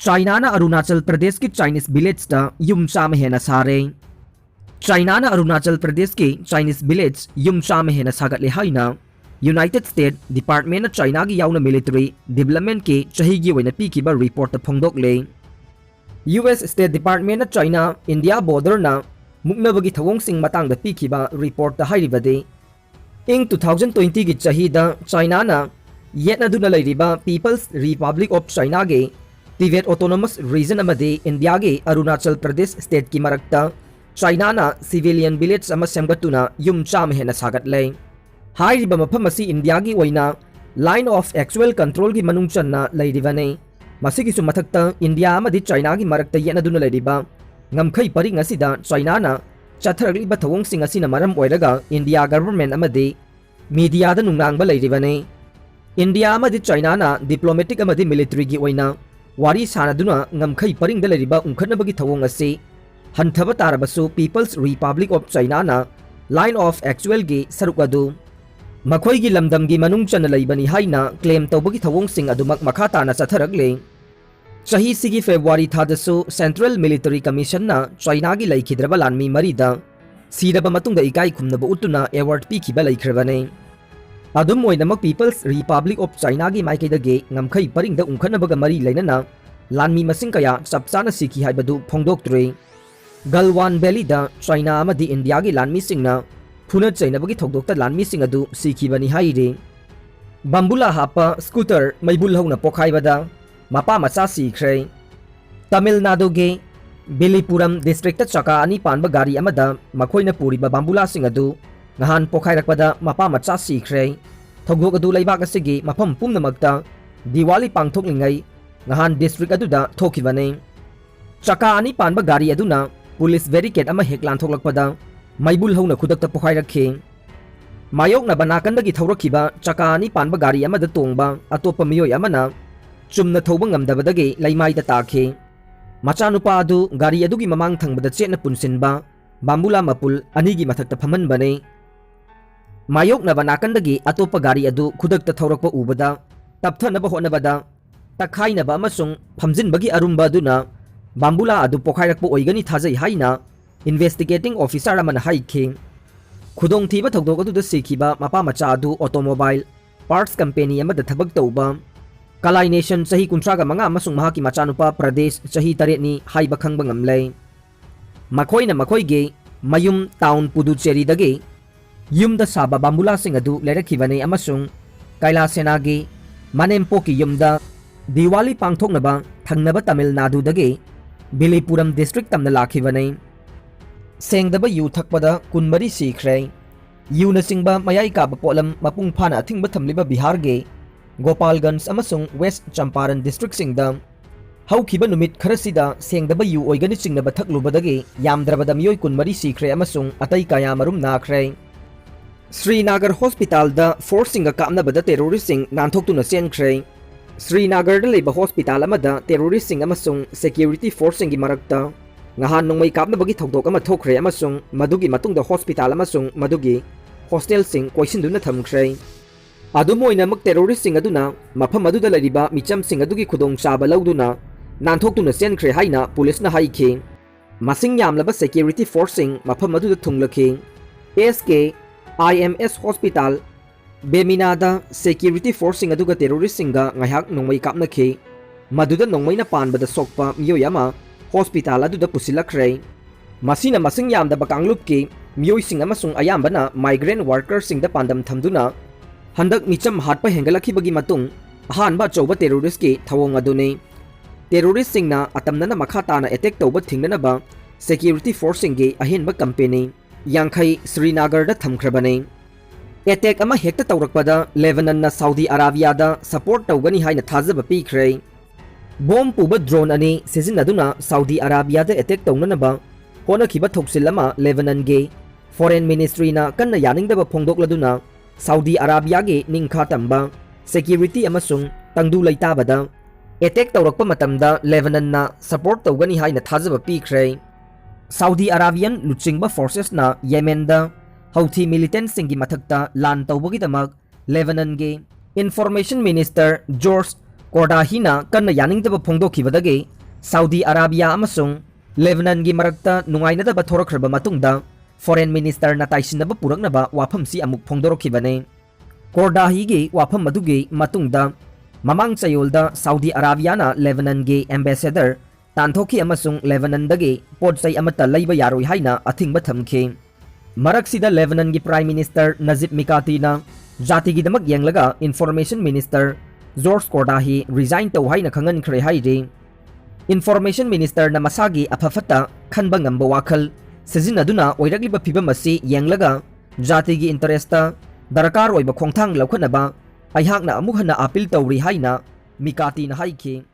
China Arunachal Pradesh की Chinese village यूम चाम हेन सारे। चाइना अरुणाचल प्रदेश की चाइनीज विलेज यूम चाम हेन सागले हाइना यूनाइटेड स्टेट डिपार्टमेंट चाइना की याउन मिलिट्री डेवलपमेंट की चाही की वैना पीखिबा रिपोर्ट फोंदोकले। US State Department China India border ना मुक्नबगी थवोंगसिंग मतंग पीखिबा रिपोर्ट हाइरिबदे इंग 2020 की चाहीदा चाइना ना येतनदुना लैरिबा पीपल्स रिपब्लिक ऑफ चाइना के तिबेट ऑटोनोमस रीजन अमदे इंडिया के अरुणाचल प्रदेश स्टेट की मरक्ता चाइना ना सिविलियन विलेज सेमगतुना यूम चाम हेन सागतले। हाइरिबा मफम असी इंडिया की ओइना लाइन ऑफ एक्चुअल कंट्रोल की मनुंग चन्ना लैरिबने। मसिगिसु मथक्ता इंडिया अमदि चाइना की मरक्ता येतनदुना लैरिबा ngमखै परिंग असिदा चाइना ना चथरगलिबा थवोंगसिंग असिना मरम ओइरगा इंडिया गवर्नमेंट अमदि मीडिया दा नुंगांगबा लैरिबने। इंडिया अमदि चाइना ना डिप्लोमेटिक अमदि मिलिट्री की ओइना वारी सानदुना ngमखै परिंग दा लैरिबा उंखनबगी थवोंग असि हंथबा तारबसु पीपल्स रिपब्लिक ऑफ चाइना ना लाइन ऑफ एक्चुअल की सरुक अदु मखोई की लमदम की मनुंग चन लैबनी हाइना क्लेम तौबगी थवोंगसिंग अदुमक मखा ताना चथरगले। चाही सिगी फेब्रुआरी थादसु सेंट्रल मिलिटरी कमीशन ना चाइना की लैखिद्रबा लानमी मरीदा सीरबा मतुंगा इकाई खुमनबा उतुना एवार्ड पीखिबा लैख्रबने। अदुम ओइनमक पीपल्स रिपब्लिक ऑफ चाइना की माइकैदगे ngमखै परिंगदा उंखनबगा मरी लैनना लानमी मसिंग कया चपचाना सिखि हाइबदु फोंदोक्त्रे। गलवान वैली दा चाइना अमदि इंडिया की लानमी सिंगना फुना चैनबगी थौदोक्ता लानमी सिंग अदु सिखिबनी हाइरे। बंबुला हापा स्कूटर मैबुल हौना पोखाइबदा मपा मचा सीख्रे। तमिलनाडु के बिलीपुरम डिस्ट्रिक्ट चका अनि पानबा गाड़ी अमदा मखोइना पुरिबा बंबुला सिंग अदु ngहान पोखाइरकपदा मपा मचा सीख्रे। थौदोक अदु लैबाक असिगी मफम पुमनमक्ता दिवाली पांगथोकलिंगै ngहान डिस्ट्रिक्ट अदुदा थोखिबने। चका अनि पानबा गाड़ी अदुना पुलिस बैरिकेड अमा हेक लांथोकलकपदा मैबुल हौना खुदक्ता पोखाइरखे। मायोकनबा नाकंदगी थौरखिबा चका अनि पानबा गाड़ी अमदा तोंगबा अतोप्पा मियोय अमना चुमना थौबा ngमदबदगी लैमाइदा ताखे। मचानुपा अदु गाड़ी अदुगी ममांग थंगबदा चेतना पुनसिनबा बांबुला मपुल अनिगी मथक्ता फमनबने। मायोकनबा नाकंदगी अतोप्पा गाड़ी अदु खुदक्ता थौरकपा उबदा तपथनबा होनबदा तखाइनबा अमसुंग फमजिनबगी अरुंबा अदुना बांबुला अदु पोखाइरकपा ओइगनी थाजै हाइना इन्वेस्टिगेटिंग ऑफिसर अमना हाइखे। खुदोंथीबा थौदोक अदुदा सिखिबा मपा मचा अदु ऑटोमोबाइल पार्ट्स कंपनी अमदा थबक तौबा कलाई नेशन चाही 35 अमसुंग महाकी मचानुपा प्रदेश चाही 8 हाइबा खंगबा ngमले। मखोइना मखोइगे मयुम टाउन पुदुचेरीदगे युमदा साबा बांबुला सिंग अदु लेरखिबने अमसुंग कैलासेनागे मनेमपोकी युमदा दिवाली पांगथोकनबा थंगनबा तमिलनाडुदगे बिलीपुरम डिस्ट्रिक्ट तमना लाखिबने। सेंगदबा यू थकपदा 12 सीख्रे। यूना सिंगबा मयाई काबा पोलम मपुंग फाना अथिंगबा थमलिबा बिहार गे गोपालगंज अमसुंग वेस्ट चंपारण डिस्ट्रिक्ट सिंगदा हौखिबा नुमित खरसिदा सेंगदबा यू ओइगनि चिंगनबा थकलुबदगे यामद्रबदा मियोय 12 सीख्रे अमसुंग अतै कया मरुम नाख्रे। श्रीनगर हॉस्पिटल दा फोर्सिंगा कामनबदा टेरोरिस्टिंग नानथोक्तुना चेनख्रे। श्रीनगर लेबा हॉस्पिटल अमदा टेरोरिस्टिंग अमसुंग सिक्योरिटी फोर्सिंग की मरक्ता ngहान नोंमै कापनबगी थौदोक अमा थोख्रे अमसुंग मदुगी मतुंगदा हॉस्पिटल अमसुंग मदुगी हॉस्टेल सिंग कोइसिनदुना थमख्रे। अदुमोइनमक टेरोरिस्ट सिंग अदुना मफम अदुदा लरिबा मिचम सिंग अदुगी खुदोंग चाबा लौदुना नानथोक्तुना चेनख्रे हाइना पुलिसना हाइखे। मसिंग यामलबा सिक्योरिटी फोर्सिंग मफम अदुदा थुंगलखे। एसके आईएमएस हॉस्पिटल बेमिनादा सिक्योरिटी फोर्सिंग अदुगा टेरोरिस्ट सिंगा ngaiak नोंमै कापनखे। मदुदा नोंमैना पानबदा सोकपा मियोय अमा हॉस्पिटल अदुदा पुसिलख्रे। मसिना मसिंग यामदबा कांगलुपकी मियोयसिंग अमसुंग अयामबना माइग्रेंट वर्कर्स सिंगदा पांदम थमदुना हंदक मिचम हाटपा हेंगलखिबगी मतुंग अहानबा चौबा टेरोरिस्ट की थवोंग अदुने। टेरोरिस्ट सिंगना अतमनना मखा ताना अटैक तौबा थिंगनबा सिक्योरिटी फोर्सिंग की अहेनबा कंपनी यांखै श्रीनगरदा थमख्रबने। अटैक अमा हेक्ता तौरकपदा लेबनानना सऊदी अरेबियादा सपोर्ट तौगनी हाइना थाजबा पीख्रे। बॉम्ब पुबा ड्रोन अने सिजिनदुना सऊदी अरेबियादा अटैक तौननबा होनखिबा थोक्सिलमा लेबनान गे फॉरेन मिनिस्ट्रीना कन्ना यानिंगदबा फोंदोकलदुना सऊदी अरेबिया के निंखा तंबा सिक्योरिटी अमसुंग तंगदु लैताबदा अटैक तौरकपा मतमदा लेबनानना सपोर्ट तौगनी हाइना थाजबा पीख्रे। सऊदी अरेबियन लुचिंगबा फोर्सेसना येमेनदा हौथी मिलिटेंट सिंगी मथक्ता लान तौबगीदमक लेबनान के information minister George Kordahi na kanna yaningdaba phongdokhibadagi Saudi Arabia amasung Lebanon gi marakta nungainadaba thorakraba matungda Foreign Minister na taisinaba puraknaba wafam si amuk phongdorokhibane. Kordahi gi wafam madugi matungda mamang chayolda Saudi Arabia na Lebanon gi ambassador Tanthoki amasung Lebanon dagi podsai amata laiba yaroi haina athingba thamkhi. Maraksida Lebanon gi Prime Minister Najib Mikati na jati gi damak yenglaga Information Minister George Kordahi resign tau haina khangan khre hairi. Information Minister na masagi aphafata khanba ngamba wakhal sizinaduna oiragliba phibam asi yenglaga jati gi interesta darakar oiba khongthang laukhanaba aihakna amuk hana appeal tawri haina Mikati na haiki.